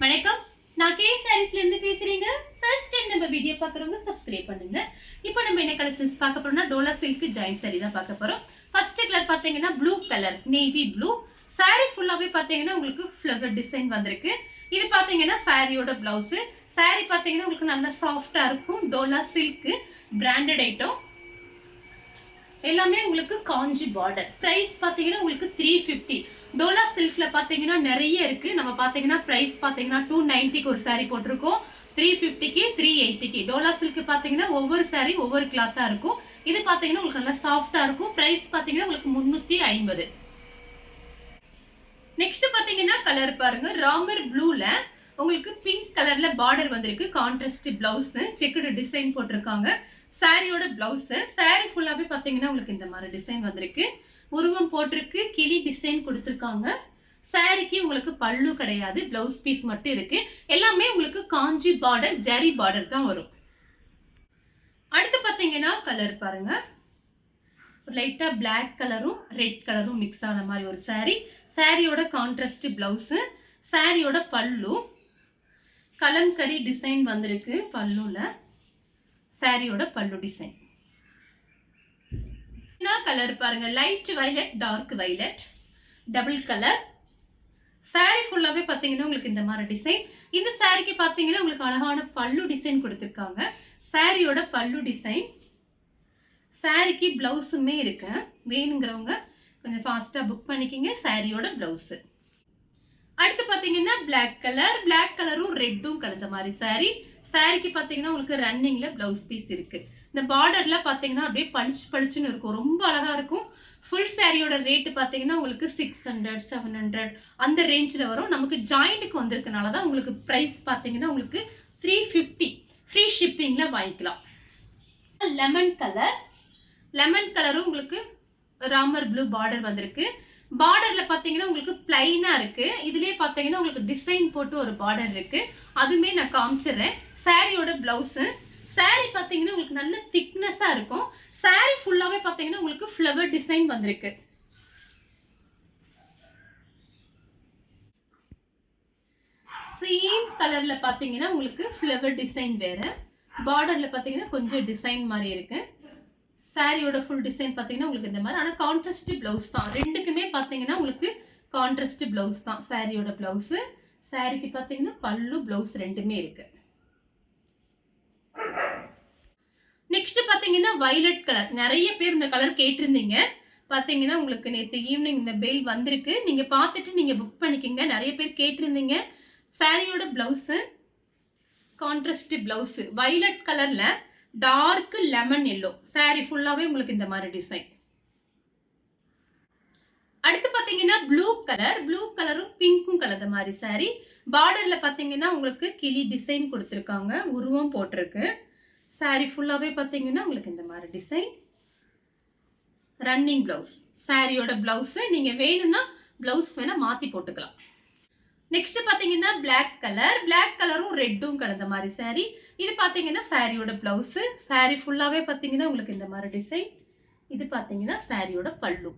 வணக்கம், நான் கே சாரீஸ்ல இருந்து பேசுறீங்க. ஃபர்ஸ்ட் டைம் நம்ம வீடியோ பார்க்குறவங்க சப்ஸ்கிரைப் பண்ணுங்க. இப்போ நம்ம என்ன கலெக்ஷன்ஸ் பார்க்க போறோம்னா டோலா சில்க் ஜாயின் சாரி தான் பார்க்க போறோம். ஃபர்ஸ்ட் கலர் பார்த்தீங்கன்னா blue colour, navy blue. Sorry ஃபுல்லாவே பார்த்தீங்கன்னா உங்களுக்கு ஃப்ளவர் டிசைன் வந்திருக்கு. இது பார்த்தீங்கன்னா சாரியோட பிளவுஸ். சாரி பார்த்தீங்கன்னா உங்களுக்கு நல்லா சாஃப்டா இருக்கும். Dola silk branded item. எல்லாமே உங்களுக்கு காஞ்சி பார்டர். பிரைஸ் பார்த்தீங்கன்னா உங்களுக்கு 350. டோலா சில்க்ல பார்த்தீங்கன்னா நிறைய இருக்கு. நம்ம பார்த்தீங்கன்னா பிரைஸ் பார்த்தீங்கன்னா 290க்கு ஒரு சாரி போட்டிருக்கோம். 350க்கு 380க்கு. டோலா சில்க் பார்த்தீங்கன்னா ஒவ்வொரு சாரி ஒவ்வொரு கிளாத்தா இருக்கும். இது பார்த்தீங்கன்னா உங்களுக்கு நல்லா சாஃப்டா இருக்கும். பிரைஸ் பார்த்தீங்கன்னா உங்களுக்கு 350. நெக்ஸ்ட் பார்த்தீங்கன்னா கலர் பாருங்க, ராமர் ப்ளூல உங்களுக்கு பிங்க் கலர்ல பார்டர் வந்திருக்கு. கான்ட்ராஸ்ட் பிளவுஸ், செக்குடு டிசைன் போட்டிருக்காங்க. சாரியோட பிளவுஸ். சாரி ஃபுல்லாவே பாத்தீங்கன்னா உங்களுக்கு இந்த மாதிரி டிசைன் வந்திருக்கு. உருவம் போட்டிருக்கு, கிளி டிசைன் கொடுத்திருக்காங்க. சாரிக்கு உங்களுக்கு பல்லு கிடையாது, பிளவுஸ் பீஸ் மட்டும் இருக்கு. எல்லாமே உங்களுக்கு காஞ்சி பார்டர், ஜரி பார்டர் தான் வரும். அடுத்து பாத்தீங்கன்னா கலர் பாருங்க, லைட்டா பிளாக் கலரும் ரெட் கலரும் மிக்ஸ் ஆன மாதிரி ஒரு சாரி. சாரியோட கான்ட்ராஸ்ட் பிளவுஸ், சாரியோட பல்லு கலம்கரி டிசைன் வந்திருக்கு. பல்லுல சாரியோட பல்லு டிசைன். கலர் பாருங்க, light violet, dark violet, double colour. Sari ஃபுல்லாவே பாத்தீங்கன்னா உங்களுக்கு இந்த மாதிரி டிசைன். இந்த சாரிக்கு பாத்தீங்கன்னா உங்களுக்கு அழகான பல்லு டிசைன் கொடுத்திருக்காங்க. சாரியோட பல்லு டிசைன். சாரிக்கு பிளவுஸுமே இருக்கு. வேணுங்கிறவங்க கொஞ்சம் ஃபாஸ்டா புக் பண்ணிக்கிங்க. சாரியோட பிளவுஸ். அடுத்து பாத்தீங்கன்னா பிளாக் கலர், பிளாக் கலரும் ரெட்டும் கலந்த மாதிரி சாரி. சாரிக்கு பாத்தீங்கன்னா உங்களுக்கு ரன்னிங்ல பிளவுஸ் பீஸ் இருக்கு. இந்த பார்டர்ல பாத்தீங்கன்னா அப்படியே பளிச்சு பளிச்சுன்னு இருக்கும், ரொம்ப அழகா இருக்கும். ஃபுல் சாரியோட ரேட் பாத்தீங்கன்னா உங்களுக்கு 600 700 அந்த ரேஞ்சில் வரும். நமக்கு ஜாயிண்ட்டுக்கு வந்திருக்கனால தான் உங்களுக்கு பிரைஸ் பாத்தீங்கன்னா உங்களுக்கு 350. ஃப்ரீ ஷிப்பிங்ல வாங்கிக்கலாம். லெமன் கலர், லெமன் கலரும் உங்களுக்கு ராமர் ப்ளூ பார்டர் வந்திருக்கு. பார்டர்ல பாத்தீங்கன்னா உங்களுக்கு பிளைனா இருக்கு. இதுலயே பாத்தீங்கன்னா உங்களுக்கு டிசைன் போட்டு ஒரு பார்டர் இருக்கு. அதுமே நான் காமிச்சிடுறேன். சாரியோட பிளவுஸ். சாரி பாத்தீங்கன்னா உங்களுக்கு நல்ல திக்னஸா இருக்கும். சாரி ஃபுல்லாவே பாத்தீங்கன்னா உங்களுக்கு ஃப்ளவர் டிசைன் வந்திருக்கு. சேம் கலர்ல பாத்தீங்கன்னா உங்களுக்கு ஃப்ளவர் டிசைன் வேற. பார்டர்ல பாத்தீங்கன்னா கொஞ்சம் டிசைன் மாதிரி இருக்கு. சாரியோட ஃபுல் டிசைன் பாத்தீங்கன்னா உங்களுக்கு இந்த மாதிரி. ஆனா கான்ட்ராஸ்ட் பிளவுஸ் தான். ரெண்டுக்குமே பாத்தீங்கன்னா உங்களுக்கு கான்ட்ராஸ்ட் பிளவுஸ் தான் சாரியோட பிளவுஸ். சாரிக்கு பாத்தீங்கன்னா பல்லு பிளவுஸ் ரெண்டுமே இருக்கு. நெக்ஸ்ட் பாத்தீங்கன்னா வயலட் கலர். நிறைய பேர் இந்த கலர் கேட்டிருந்தீங்க. பாத்தீங்கன்னா உங்களுக்கு நேற்று ஈவினிங் இந்த பெல் வந்திருக்கு. நீங்க பார்த்துட்டு நீங்க புக் பண்ணிக்கோங்க. நிறைய பேர் கேட்டிருந்தீங்க. சாரியோட பிளவுஸ் கான்ட்ராஸ்ட் பிளவுஸ் வயலட் கலர்ல டார்க் லெமன் எல்லோ. சாரி ஃபுல்லாவே உங்களுக்கு இந்த மாதிரி டிசைன். அடுத்து பாத்தீங்கன்னா ப்ளூ கலர், ப்ளூ கலரும் பிங்க்கும் கலந்த மாதிரி சாரி. பார்டர்ல பாத்தீங்கன்னா உங்களுக்கு கிளி டிசைன் கொடுத்திருக்காங்க, உருவம் போட்டிருக்கு. சாரி ஃபுல்லாவே பாத்தீங்கன்னா உங்களுக்கு இந்த மாதிரி டிசைன். Running blouse. சாரியோட பிளவுஸ். நீங்க வேணும்னா பிளவுஸ் வேணா மாத்தி போட்டுக்கலாம். நெக்ஸ்ட் பாத்தீங்கன்னா பிளாக் கலர், பிளாக் கலரும் ரெட்டும் கலந்த மாதிரி சாரி. இது பாத்தீங்கன்னா சாரியோட பிளவுஸ். சாரி ஃபுல்லாவே பாத்தீங்கன்னா உங்களுக்கு இந்த மாதிரி டிசைன். இது பாத்தீங்கன்னா சாரியோட பல்லு.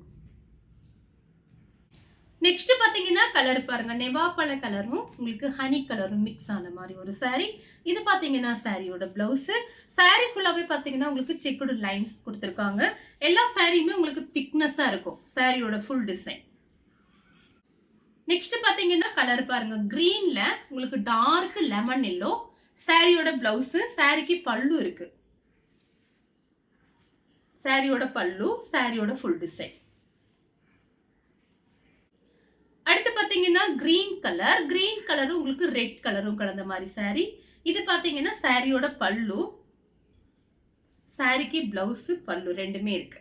நெக்ஸ்ட் பாத்தீங்கன்னா கலர் பாருங்க, நெவாப்பழ கலரும் உங்களுக்கு ஹனி கலரும் மிக்ஸ் ஆன மாதிரி ஒரு சாரி. இது பாத்தீங்கன்னா சாரியோட பிளவுஸ். சாரி ஃபுல்லாவே பாத்தீங்கன்னா உங்களுக்கு செக்குடு லைன்ஸ் கொடுத்திருக்காங்க. எல்லா சாரியுமே உங்களுக்கு திக்னஸா இருக்கும். சாரியோட ஃபுல் டிசைன். நெக்ஸ்ட் பாத்தீங்கன்னா கலர் பாருங்க, கிரீன்ல உங்களுக்கு டார்க் லெமன் எல்லோ. சாரியோட பிளவுஸ். சாரிக்கு பல்லு இருக்கு. சாரியோட பல்லு, சாரியோட ஃபுல் டிசைன். அடுத்து பாத்தீங்கன்னா கிரீன் கலர், கிரீன் கலரும் உங்களுக்கு ரெட் கலரும் கலந்த மாதிரி சாரி. இது பாத்தீங்கன்னா சாரியோட பல்லு. சாரிக்கு பிளவுஸ், பல்லு ரெண்டுமே இருக்கு.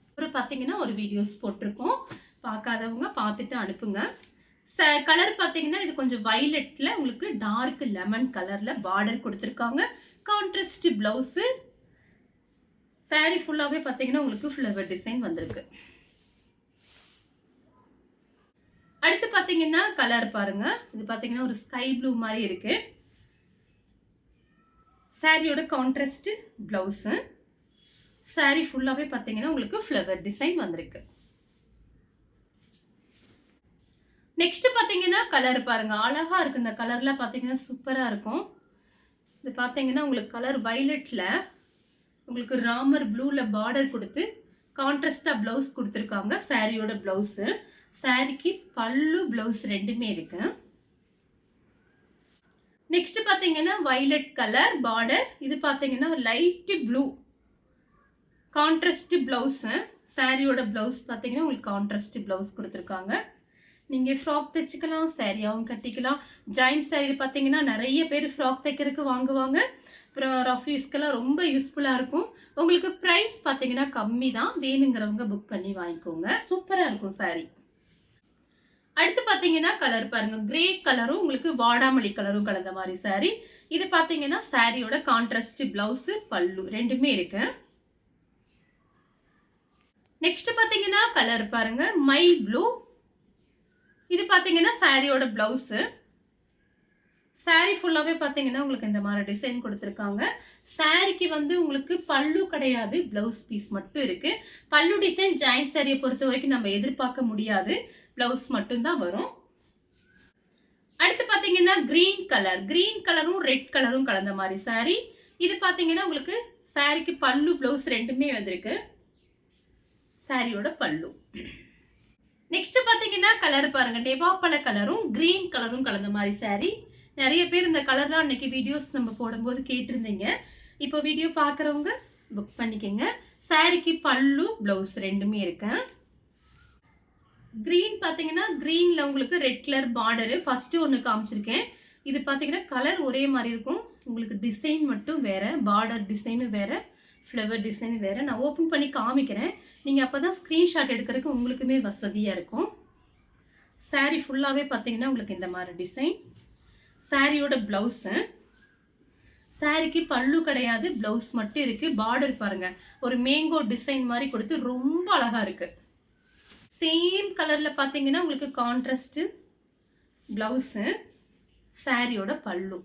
அப்புறம் பாத்தீங்கன்னா ஒரு வீடியோஸ் போட்டிருக்கோம், பார்க்காதவங்க பார்த்துட்டு அனுப்புங்க. கலர் பாத்தீங்கன்னா இது கொஞ்சம் வயலட்ல உங்களுக்கு டார்க் லெமன் கலர்ல பார்டர் கொடுத்திருக்காங்க. Contrast blouse. சாரி ஃபுல்லாவே பாத்தீங்கன்னா உங்களுக்கு ஃப்ளவர் டிசைன் வந்திருக்கு. அடுத்து பாத்தீங்கன்னா கலர் பாருங்க, இது பாத்தீங்கன்னா ஒரு ஸ்கை ப்ளூ மாதிரி இருக்கு. சாரியோட கான்ட்ராஸ்ட் பிளவுஸ். சாரி ஃபுல்லாவே பாத்தீங்கன்னா உங்களுக்கு ஃப்ளவர் டிசைன் வந்திருக்கு. நெக்ஸ்ட் பாத்தீங்கன்னா கலர் பாருங்க, அழகா இருக்கு. இந்த கலர்ல பாத்தீங்கன்னா சூப்பரா இருக்கும். இது பாத்தீங்கன்னா உங்களுக்கு கலர் வயலட்ல உங்களுக்கு ராமர் ப்ளூல பார்டர் கொடுத்து கான்ட்ராஸ்டா பிளவுஸ் கொடுத்துருக்காங்க. சாரியோட பிளவுஸ், சாரிக்கு பல்லு பிளவுஸ் ரெண்டுமே இருக்கு. நெக்ஸ்ட் பாத்தீங்கன்னா வயலட் கலர் பார்டர், இது பாத்தீங்கன்னா லைட் ப்ளூ கான்ட்ராஸ்ட் பிளவுஸ். சாரியோட பிளவுஸ் பாத்தீங்கன்னா உங்களுக்கு கான்ட்ராஸ்ட் பிளவுஸ் கொடுத்துருக்காங்க. நீங்க ஃப்ராக் தைச்சுக்கலாம், சாரியாவும் கட்டிக்கலாம். ஜாயிண்ட் சாரி பாத்தீங்கன்னா நிறைய பேர் ஃப்ராக் தைக்கிறதுக்கு வாங்குவாங்க. அப்புறம் ரஃப் யூஸ்க்கெல்லாம் ரொம்ப யூஸ்ஃபுல்லா இருக்கும். உங்களுக்கு ப்ரைஸ் பாத்தீங்கன்னா கம்மி தான், வேணுங்கிறவங்க புக் பண்ணி வாங்கிக்கோங்க. சூப்பரா இருக்கும் சாரி. அடுத்து பாத்தீங்கன்னா கலர் பாருங்க, கிரே கலரும் உங்களுக்கு வாடாமல்லி கலரும் கலந்த மாதிரி சாரி. இது பாத்தீங்கன்னா சாரியோட கான்ட்ராஸ்ட் பிளவுஸ், பல்லு ரெண்டுமே இருக்கு. நெக்ஸ்ட் பாத்தீங்கன்னா கலர் பாருங்க, மை ப்ளூ. இது பாத்தீங்கன்னா சாரியோட பிளவுஸ். சாரி ஃபுல்லாவே பாத்தீங்கன்னா உங்களுக்கு இந்த மாதிரி டிசைன் கொடுத்துருக்காங்க. சாரிக்கு வந்து உங்களுக்கு பல்லு கிடையாது, பிளவுஸ் பீஸ் மட்டும் இருக்கு. பல்லு டிசைன் ஜாயிண்ட் சாரியை பொறுத்த வரைக்கும் நம்ம எதிர்பார்க்க முடியாது, பிளவுஸ் மட்டும் தான் வரும். அடுத்து பாத்தீங்கன்னா கிரீன் கலர், கிரீன் கலரும் ரெட் கலரும் கலந்த மாதிரி சாரி. இது பாத்தீங்கன்னா உங்களுக்கு சாரிக்கு பல்லு பிளவுஸ் ரெண்டுமே வந்திருக்கு. சாரியோட பல்லு. நெக்ஸ்ட் பாத்தீங்கன்னா கலர் பாருங்க, நெவாப்பழ கலரும் கிரீன் கலரும் கலந்த மாதிரி சாரி. நிறைய பேர் இந்த கலர்லாம் அன்னைக்கு வீடியோஸ் நம்ம போடும்போது கேட்டிருந்தீங்க. இப்போ வீடியோ பார்க்குறவங்க புக் பண்ணிக்கோங்க. சாரிக்கு பல்லு பிளவுஸ் ரெண்டுமே இருக்கு. கிரீன் பார்த்தீங்கன்னா கிரீனில் உங்களுக்கு ரெட் கலர் பார்டரு ஃபஸ்ட்டு ஒன்று காமிச்சிருக்கேன். இது பார்த்தீங்கன்னா கலர் ஒரே மாதிரி இருக்கும், உங்களுக்கு டிசைன் மட்டும் வேறு, பார்டர் டிசைனு வேறு, ஃப்ளவர் டிசைன் வேறு. நான் ஓப்பன் பண்ணி காமிக்கிறேன், நீங்கள் அப்போ தான் ஸ்க்ரீன்ஷாட் எடுக்கிறதுக்கு உங்களுக்குமே வசதியாக இருக்கும். சாரி ஃபுல்லாகவே பார்த்தீங்கன்னா உங்களுக்கு இந்த மாதிரி டிசைன். சாரியோட பிளவுஸு, சாரிக்கு பல்லு கிடையாது, பிளவுஸ் மட்டும் இருக்குது. பார்டர் பாருங்கள், ஒரு மேங்கோ டிசைன் மாதிரி கொடுத்து ரொம்ப அழகாக இருக்குது. சேம் கலரில் பார்த்தீங்கன்னா உங்களுக்கு கான்ட்ராஸ்ட்டு பிளவுஸு, சாரியோட பல்லு.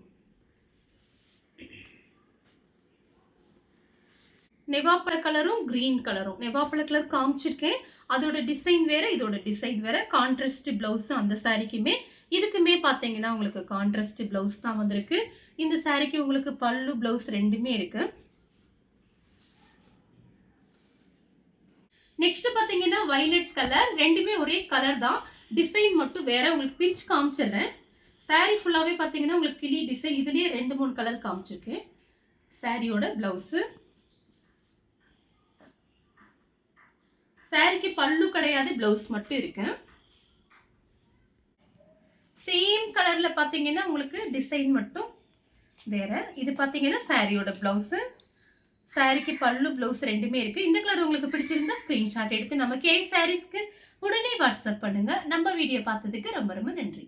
நெவாப்பழ கலரும் கிரீன் கலரும், நெவாப்பழ கலர் காமிச்சிருக்கேன், அதோட டிசைன் வேற, இதோட டிசைன் வேற. கான்ட்ராஸ்ட் பிளவுஸ் அந்த சாரிக்குமே இதுக்குமே பார்த்தீங்கன்னா உங்களுக்கு கான்ட்ராஸ்ட் பிளவுஸ் தான் வந்திருக்கு. இந்த சாரிக்கு உங்களுக்கு பல்லு பிளவுஸ் ரெண்டுமே இருக்கு. நெக்ஸ்ட் பார்த்தீங்கன்னா வயலட் கலர், ரெண்டுமே ஒரே கலர் தான், டிசைன் மட்டும் வேற. உங்களுக்கு பிரிச்சு காமிச்சிடுறேன். சாரி ஃபுல்லாகவே பார்த்தீங்கன்னா உங்களுக்கு கிளி டிசைன், இதுலேயே 2-3 கலர் காமிச்சிருக்கேன். சாரியோட பிளவுஸு, சாரிக்கு பல்லு கிடையாது, பிளவுஸ் மட்டும் இருக்கு. சேம் கலர்ல பாத்தீங்கன்னா உங்களுக்கு டிசைன் மட்டும் வேற. இது பாத்தீங்கன்னா சாரியோட பிளவுஸ், சாரிக்கு பல்லு பிளவுஸ் ரெண்டுமே இருக்கு. இந்த கலர் உங்களுக்கு பிடிச்சிருந்தா ஸ்கிரீன்ஷாட் எடுத்து நம்ம கே சாரீஸ்க்கு உடனே வாட்ஸ்அப் பண்ணுங்க. நம்ம வீடியோ பார்த்ததுக்கு ரொம்ப ரொம்ப நன்றி.